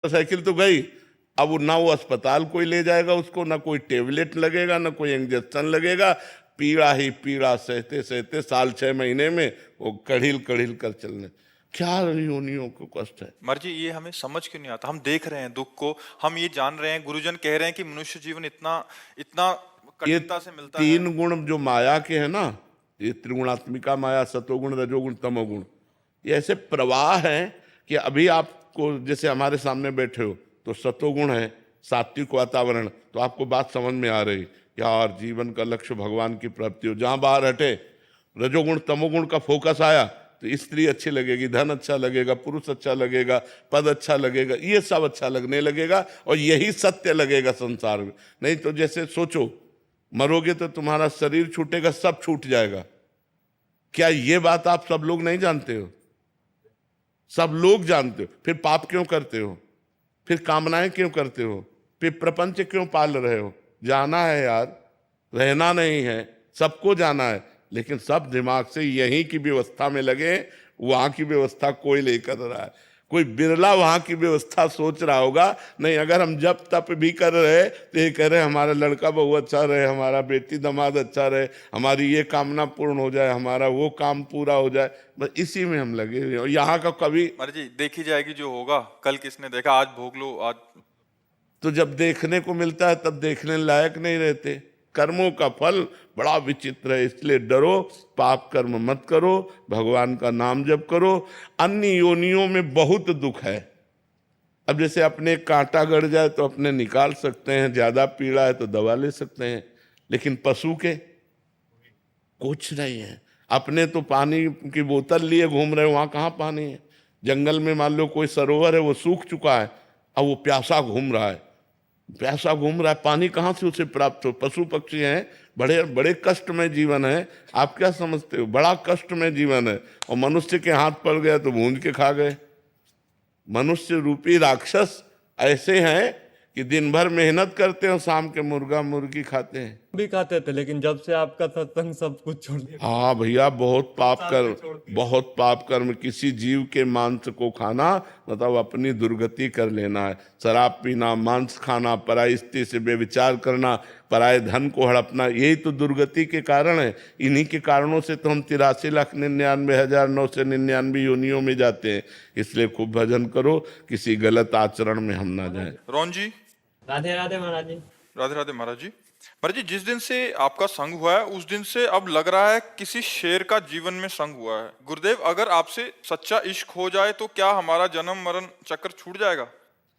Cycle तो गई, अब ना वो अस्पताल कोई ले जाएगा उसको, ना कोई टेबलेट लगेगा, ना कोई इंजेक्शन लगेगा, पीड़ा ही पीड़ा सहते सहते साल 6 महीने में वो कड़िल कड़िल कर चलने। क्या योनियों को कष्ट है। मर जी, ये हमें समझ क्यों नहीं आता? हम देख रहे हैं दुख को, हम ये जान रहे हैं, गुरुजन कह रहे हैं कि मनुष्य जीवन इतना इतना ये कठिनता से मिलता है। 3 गुण जो माया के है ना, ये त्रिगुणात्मिका माया, सतोगुण रजोगुण तमोगुण, ये ऐसे प्रवाह हैं कि अभी आपको जैसे हमारे सामने बैठे हो तो सतोगुण है, सात्विक वातावरण, तो आपको बात समझ में आ रही यार जीवन का लक्ष्य भगवान की प्राप्ति हो। जहां बाहर हटे रजोगुण तमोगुण का फोकस आया तो स्त्री अच्छी लगेगी, धन अच्छा लगेगा, पुरुष अच्छा लगेगा, पद अच्छा लगेगा, ये सब अच्छा लगने लगेगा और यही सत्य लगेगा संसार में। नहीं तो जैसे सोचो मरोगे तो तुम्हारा शरीर छूटेगा, सब छूट जाएगा। क्या ये बात आप सब लोग नहीं जानते हो? सब लोग जानते हो। फिर पाप क्यों करते हो? फिर कामनाएं क्यों करते हो? फिर प्रपंच क्यों पाल रहे हो? जाना है यार, रहना नहीं है, सबको जाना है, लेकिन सब दिमाग से यहीं की व्यवस्था में लगे। वहां की व्यवस्था कोई नहीं कर रहा है, कोई बिरला वहां की व्यवस्था सोच रहा होगा। नहीं, अगर हम जब तप भी कर रहे तो ये कह रहे हमारा लड़का बहू अच्छा रहे, हमारा बेटी दामाद अच्छा रहे, हमारी ये कामना पूर्ण हो जाए, हमारा वो काम पूरा हो जाए, बस इसी में हम लगे हुए हैं। और यहाँ का कभी मर जी, देखी जाएगी जो होगा, कल किसने देखा, आज भोग लो। आज तो जब देखने को मिलता है तब देखने लायक नहीं रहते। कर्मों का फल बड़ा विचित्र है, इसलिए डरो, पाप कर्म मत करो, भगवान का नाम जप करो। अन्य योनियों में बहुत दुख है। अब जैसे अपने कांटा गड़ जाए तो अपने निकाल सकते हैं, ज्यादा पीड़ा है तो दवा ले सकते हैं, लेकिन पशु के कुछ नहीं है। अपने तो पानी की बोतल लिए घूम रहे, वहां कहाँ पानी है? जंगल में मान लो कोई सरोवर है, वो सूख चुका है, अब वो प्यासा घूम रहा है, प्यासा घूम रहा है, पानी कहाँ से उसे प्राप्त हो? पशु पक्षी हैं, बड़े बड़े कष्ट में जीवन है। आप क्या समझते हो? बड़ा कष्ट में जीवन है, और मनुष्य के हाथ पड़ गया तो भूंज के खा गए। मनुष्य रूपी राक्षस ऐसे हैं कि दिन भर मेहनत करते हैं, शाम के मुर्गा मुर्गी खाते हैं। भी खाते थे, लेकिन जब से आपका सत्संग सब कुछ छोड़ दिया। हाँ भैया, बहुत पाप कर्म, बहुत पाप कर्म। किसी जीव के मांस को खाना मतलब अपनी दुर्गति कर लेना है। शराब पीना, मांस खाना, पराई स्त्री से बेविचार करना, पराये धन को हड़पना, यही तो दुर्गति के कारण है। इन्हीं के कारणों से तो हम 83,99,999 योनियों में जाते हैं। इसलिए खूब भजन करो, किसी गलत आचरण में हम ना जाएं। रोहन जी, राधे राधे महाराज जी। राधे राधे महाराज जी। महाराज जी, जिस दिन से आपका संग हुआ है उस दिन से अब लग रहा है किसी शेर का जीवन में संग हुआ है। गुरुदेव, अगर आपसे सच्चा इश्क हो जाए तो क्या हमारा जन्म मरण चक्र छूट जाएगा?